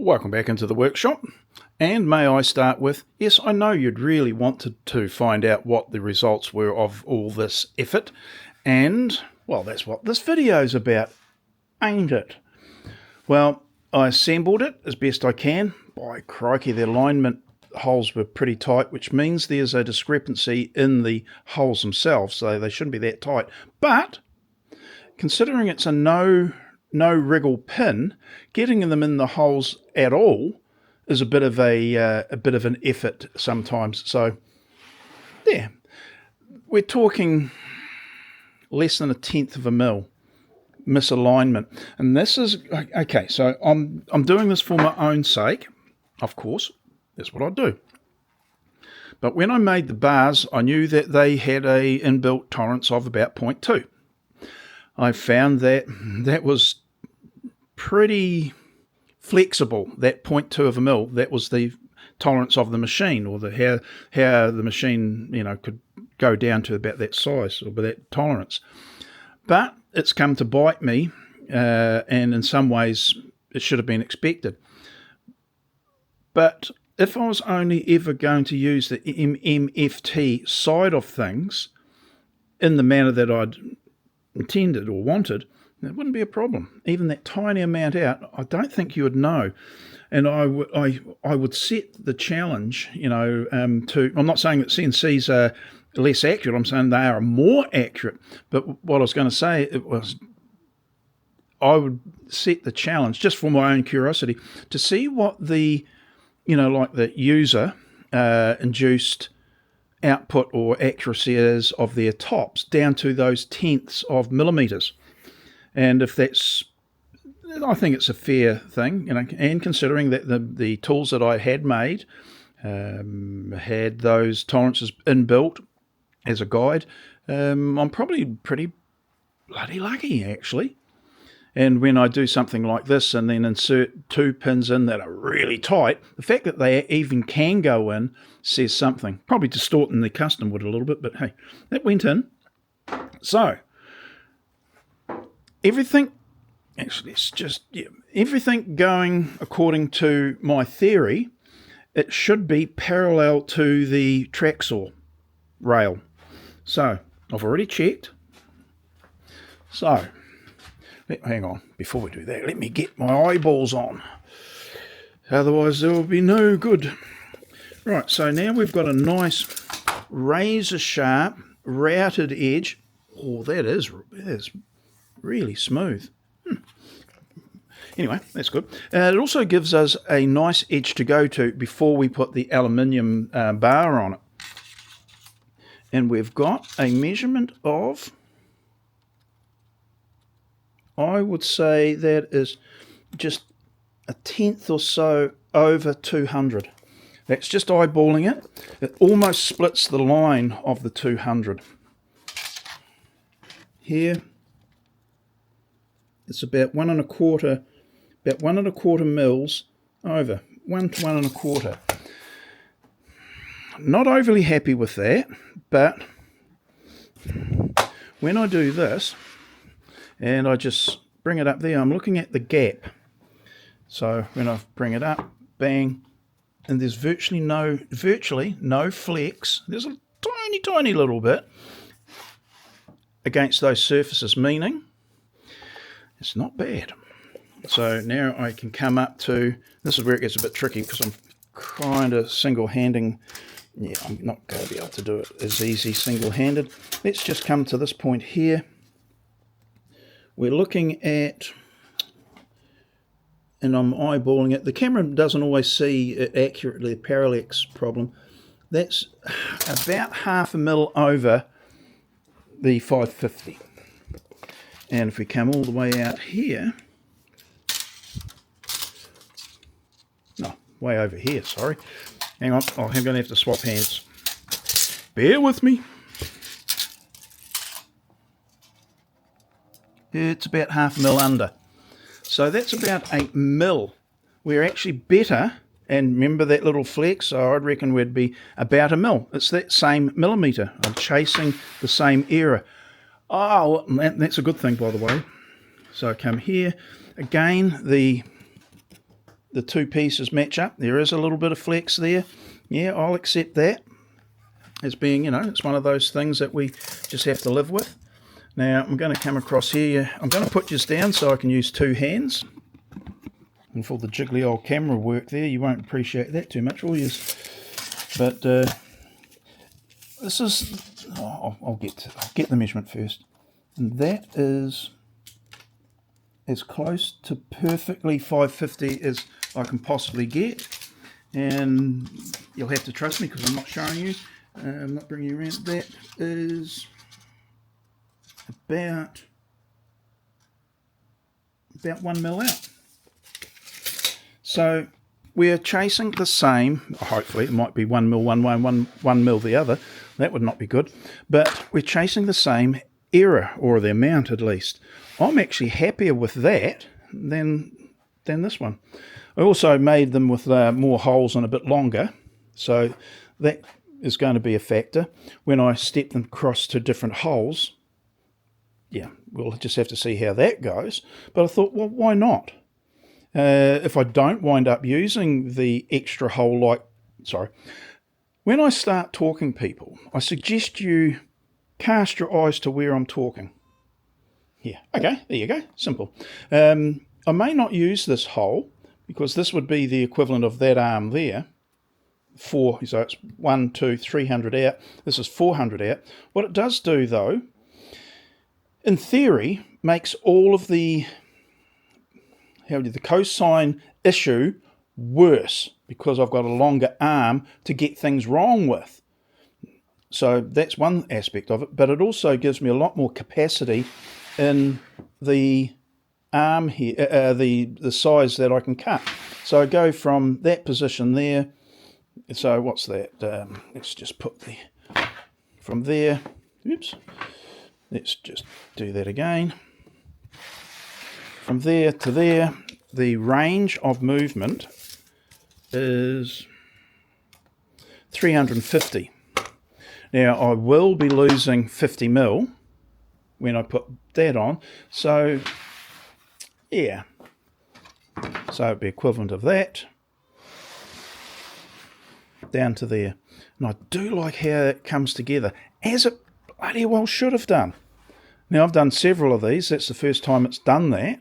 Welcome back into the workshop, and may I start with, yes, I know you'd really wanted to find out what the results were of all this effort, and, well, that's what this video's about, ain't it? Well, I assembled it as best I can. By crikey, the alignment holes were pretty tight, which means there's a discrepancy in the holes themselves, so they shouldn't be that tight, but considering it's a no wriggle pin, getting them in the holes at all is a bit of an effort sometimes. So yeah, we're talking less than 1/10 of a mil misalignment, and this is okay. So I'm doing this for my own sake, of course. That's what I do. But when I made the bars, I knew that they had a inbuilt tolerance of about 0.2. I found that was pretty flexible, that 0.2 of a mil. That was the tolerance of the machine, or how the machine could go down to about that size or that tolerance. But it's come to bite me, and in some ways it should have been expected. But if I was only ever going to use the MFT side of things in the manner that I'd intended or wanted, it wouldn't be a problem. Even that tiny amount out, I don't think you would know. And I would set the challenge, to. I'm not saying that CNCs are less accurate. I'm saying they are more accurate. But what I was going to say, I would set the challenge just for my own curiosity to see what the, like the user induced output or accuracy is of their tops down to those tenths of millimeters. And if that's, I think it's a fair thing, and considering that the tools that I had made had those tolerances inbuilt as a guide, I'm probably pretty bloody lucky, actually. And when I do something like this and then insert 2 pins in that are really tight, the fact that they even can go in says something. Probably distorting the custom wood a little bit, but hey, that went in. So everything going according to my theory, it should be parallel to the track saw rail. So I've already checked. So hang on, before we do that, let me get my eyeballs on. Otherwise there will be no good. Right, so now we've got a nice razor sharp routed edge. Oh, that is really smooth. Anyway, that's good. It also gives us a nice edge to go to before we put the aluminium bar on it. And we've got a measurement of, I would say that is just 1/10 or so over 200. That's just eyeballing it. It almost splits the line of the 200. Here, it's about 1.25 mils over, 1 to 1.25. Not overly happy with that, but when I do this, and I just bring it up there, I'm looking at the gap. So when I bring it up, bang, and there's virtually no flex. There's a tiny little bit against those surfaces, meaning it's not bad. So now I can come up to, this is where it gets a bit tricky because I'm kind of single-handing. Yeah, I'm not going to be able to do it as easy single-handed. Let's just come to this point here. We're looking at, and I'm eyeballing it. The camera doesn't always see it accurately, the parallax problem. That's about 0.5 mil over the 550. And if we come all the way out here, no, way over here, sorry. Hang on, I'm going to have to swap hands. Bear with me. It's about 0.5 mil under. So that's about 8 mil. We're actually better, and remember that little flex, so I'd reckon we'd be about 1 mil. It's that same millimetre. I'm chasing the same error. Oh, that's a good thing, by the way. So I come here. Again, the the two pieces match up. There is a little bit of flex there. Yeah, I'll accept that as being, it's one of those things that we just have to live with. Now, I'm going to come across here. I'm going to put this down so I can use two hands. And for the jiggly old camera work there, you won't appreciate that too much, will you? But this is... I'll get the measurement first. And that is as close to perfectly 550 as I can possibly get. And you'll have to trust me because I'm not showing you. I'm not bringing you around. That is about 1 mil out. So we're chasing the same, hopefully it might be 1 mil one way and 1 mil the other. That would not be good. But we're chasing the same error, or the amount at least. I'm actually happier with that than this one. I also made them with more holes and a bit longer, so that is going to be a factor. When I step them across to different holes, yeah, we'll just have to see how that goes. But I thought, well, why not? If I don't wind up using the extra hole when I start talking, people, I suggest you cast your eyes to where I'm talking. Yeah, okay, there you go, simple. I may not use this hole because this would be the equivalent of that arm there. So it's 1, 2, 300 out. This is 400 out. What it does do, though, in theory, makes all of the cosine issue worse because I've got a longer arm to get things wrong with. So that's one aspect of it, but it also gives me a lot more capacity in the arm here, the size that I can cut. So I go from that position there. So what's that? Let's just put from there. Oops. Let's just do that again. From there to there, the range of movement is 350. Now I will be losing 50 mil when I put that on, so yeah, so it'd be equivalent of that down to there. And I do like how it comes together, as it bloody well should have done. Now I've done several of these, that's the first time it's done that,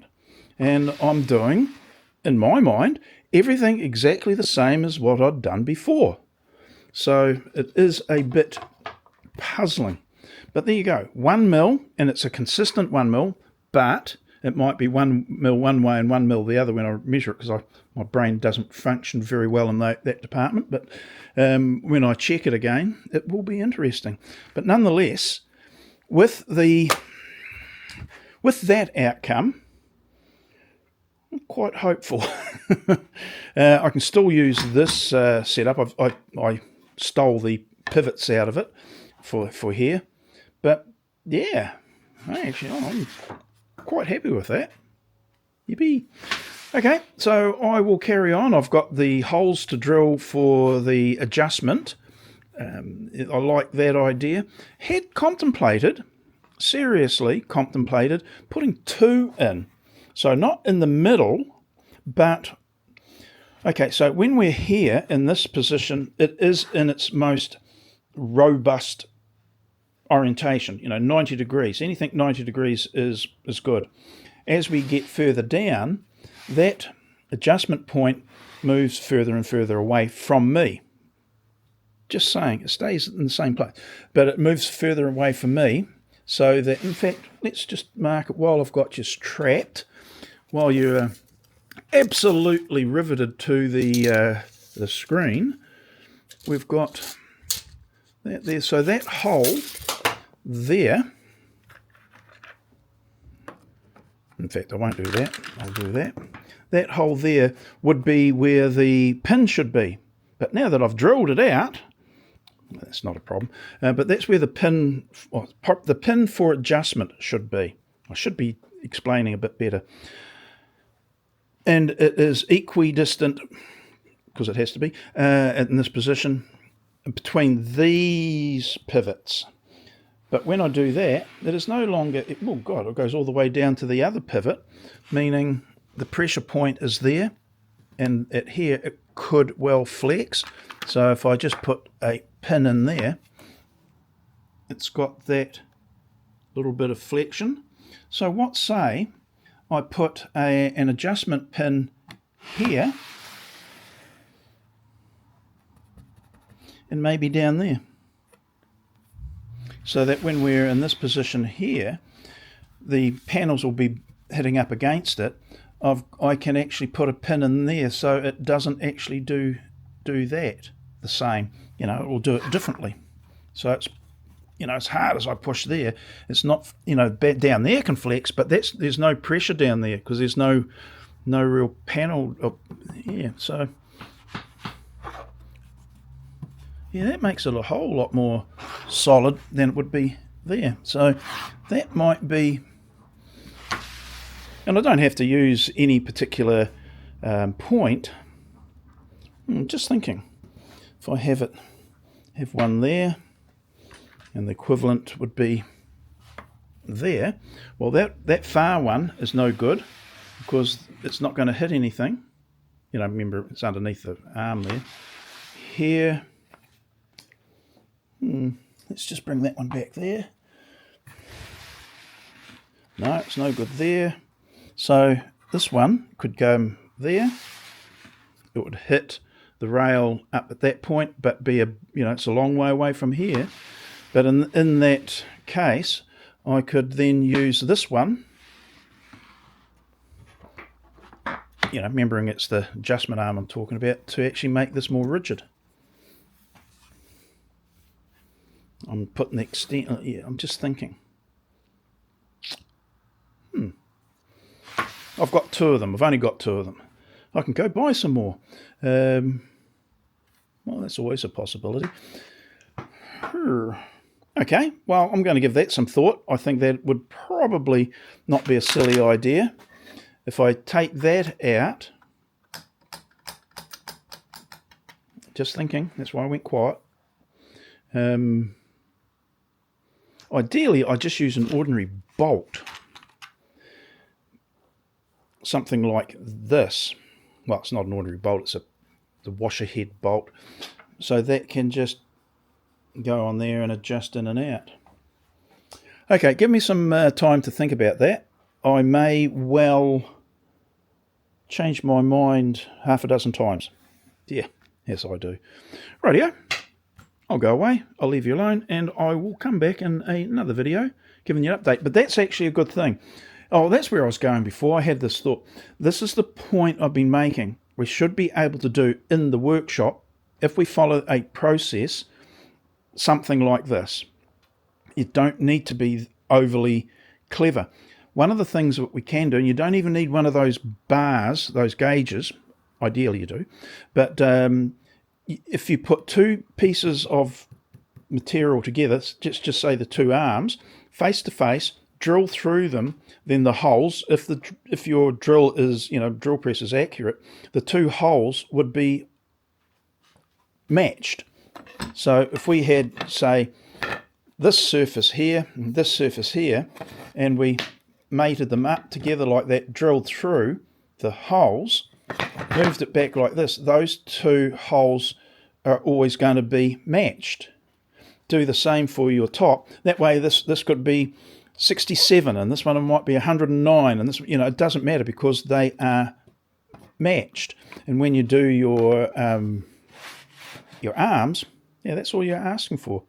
and I'm doing, in my mind, everything exactly the same as what I'd done before. So it is a bit puzzling. But there you go, 1 mil, and it's a consistent 1 mil, but it might be 1 mil one way and 1 mil the other when I measure it, because my brain doesn't function very well in that department. But when I check it again, it will be interesting. But nonetheless, with that outcome, I'm quite hopeful. I can still use this setup. I stole the pivots out of it for here, but yeah, I'm quite happy with that. Yippee. Okay, so I will carry on. I've got the holes to drill for the adjustment. I like that idea. Had seriously contemplated putting 2 in. So not in the middle, but... Okay, so when we're here in this position, it is in its most robust orientation, 90 degrees. Anything 90 degrees is good. As we get further down, that adjustment point moves further and further away from me. Just saying, it stays in the same place, but it moves further away from me, so that, in fact, let's just mark it while I've got you strapped, while you're absolutely riveted to the screen. We've got that there. So that hole there, in fact, I won't do that. I'll do that. That hole there would be where the pin should be. But now that I've drilled it out, that's not a problem. But that's where the pin for adjustment should be. I should be explaining a bit better. And it is equidistant, because it has to be, in this position, between these pivots. But when I do that, it is no longer, it goes all the way down to the other pivot, meaning the pressure point is there. and at here it could well flex. So if I just put a pin in there, it's got that little bit of flexion. So what say I put an adjustment pin here and maybe down there, so that when we're in this position here, the panels will be hitting up against it. I can actually put a pin in there so it doesn't actually do that the same. It will do it differently. So it's, as hard as I push there, it's not, down there can flex, but there's no pressure down there because there's no real panel so that makes it a whole lot more solid than it would be there. So that might be, and I don't have to use any particular point. Just thinking, if I have one there, and the equivalent would be there, well, that far one is no good because it's not going to hit anything. Remember, it's underneath the arm there. Here, let's just bring that one back there. No, it's no good there. So this one could go there. It would hit the rail up at that point, but be it's a long way away from here. But in that case, I could then use this one, remembering it's the adjustment arm I'm talking about, to actually make this more rigid. I'm putting the extent, I'm just thinking. I've got two of them. I've only got two of them. I can go buy some more. Well, that's always a possibility. Okay, well, I'm going to give that some thought. I think that would probably not be a silly idea. If I take that out, just thinking, that's why I went quiet. Ideally, I just use an ordinary bolt. Something like this. Well, it's not an ordinary bolt, it's the washer head bolt. So that can just go on there and adjust in and out. Okay, give me some time to think about that. I may well change my mind half a dozen times. Yeah, yes I do. Rightio, I'll go away, I'll leave you alone, and I will come back in another video giving you an update. But that's actually a good thing. Oh, that's where I was going before. I had this thought. This is the point I've been making. We should be able to do in the workshop, if we follow a process, something like this. You don't need to be overly clever. One of the things that we can do, and you don't even need one of those bars, those gauges, ideally you do, but if you put two pieces of material together, just say the two arms, face to face, drill through them, then the holes, if your drill is, drill press is accurate, the two holes would be matched. So if we had, say, this surface here and this surface here, and we mated them up together like that, drilled through the holes, moved it back like this, those two holes are always going to be matched. Do the same for your top. That way this could be 67 and this one might be 109, and this, it doesn't matter because they are matched. And when you do your arms, that's all you're asking for.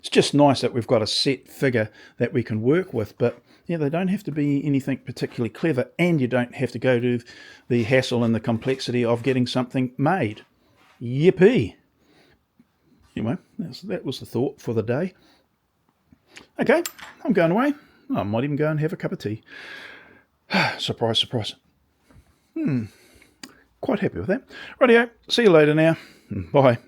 It's just nice that we've got a set figure that we can work with, but they don't have to be anything particularly clever, and you don't have to go to the hassle and the complexity of getting something made. Yippee! Anyway, that was the thought for the day. Okay, I'm going away. I might even go and have a cup of tea. Surprise, surprise. Quite happy with that. Rightio, see you later now. Bye.